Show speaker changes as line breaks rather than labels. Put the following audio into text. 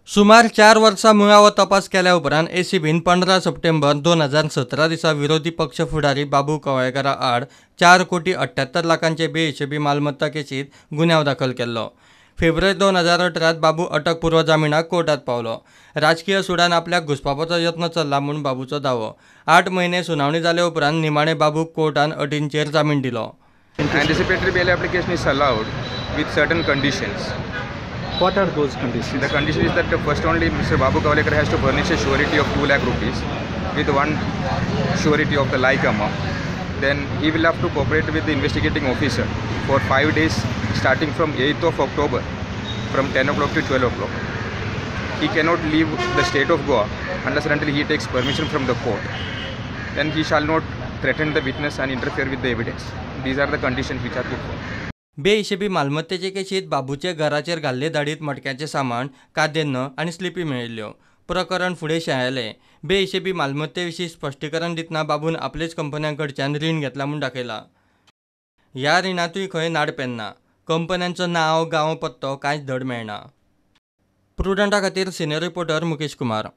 सुमार 4 वर्सां मुळावो तपास केल्या उपरांत एसीबीन 15 सप्टेंबर 2017 दिसा विरोधी पक्ष फुडारी बाबू कवळेकारा आड 4 कोटी 78 लाखांचे बेहिशेबी मालमत्ता केसीत गुन्यांव दाखल केल्लो। फेब्रुवारी 2018 बाबू अटकपूर्व जामिनाक कोर्टात पावलो। राजकीय सुडान आपल्याक घुसपावपाचो यत्न चल्ला म्हूण बाबूचो दावो। 8 म्हयने सुनावणी जाले उपरांत निमाणे बाबूक कोर्टान अटींचेर जामीन दिलो।
Anticipatory bail application is allowed with certain conditions.
What are those conditions?
The condition is that first only Mr. Babu Kavlekar has to furnish a surety of 2 lakh rupees with one surety of the like amount. Then he will have to cooperate with the investigating officer for 5 days starting from 8th of October from 10 o'clock to 12 o'clock. He cannot leave the state of Goa unless and until he takes permission from the court. Then he shall not threaten the witness and interfere with the evidence. These are the conditions which are put forward.
बेहिशेबी मालमत्तेचे केशीत बाबूचे घराचेर घाल्ले धाडीत मडक्याचे सामान, कादेन्न आनी sleepy मेळिल्ल्यो। प्रकरण फुडें शेळयलें। बेहिशेबी मालमत्ते विशीं स्पश्टीकरण दितना बाबून आपलेच कंपन्यांकडच्यान रीण घेतला म्हूण दाखयला। ह्या रिणांतूय खंय नाड पेन्ना। कंपन्यांचो नांव, गांव, पत्तो कांयच धड मेळना। प्रुडंटा खातीर सिनियर रिपोर्टर मुकेश कुमार।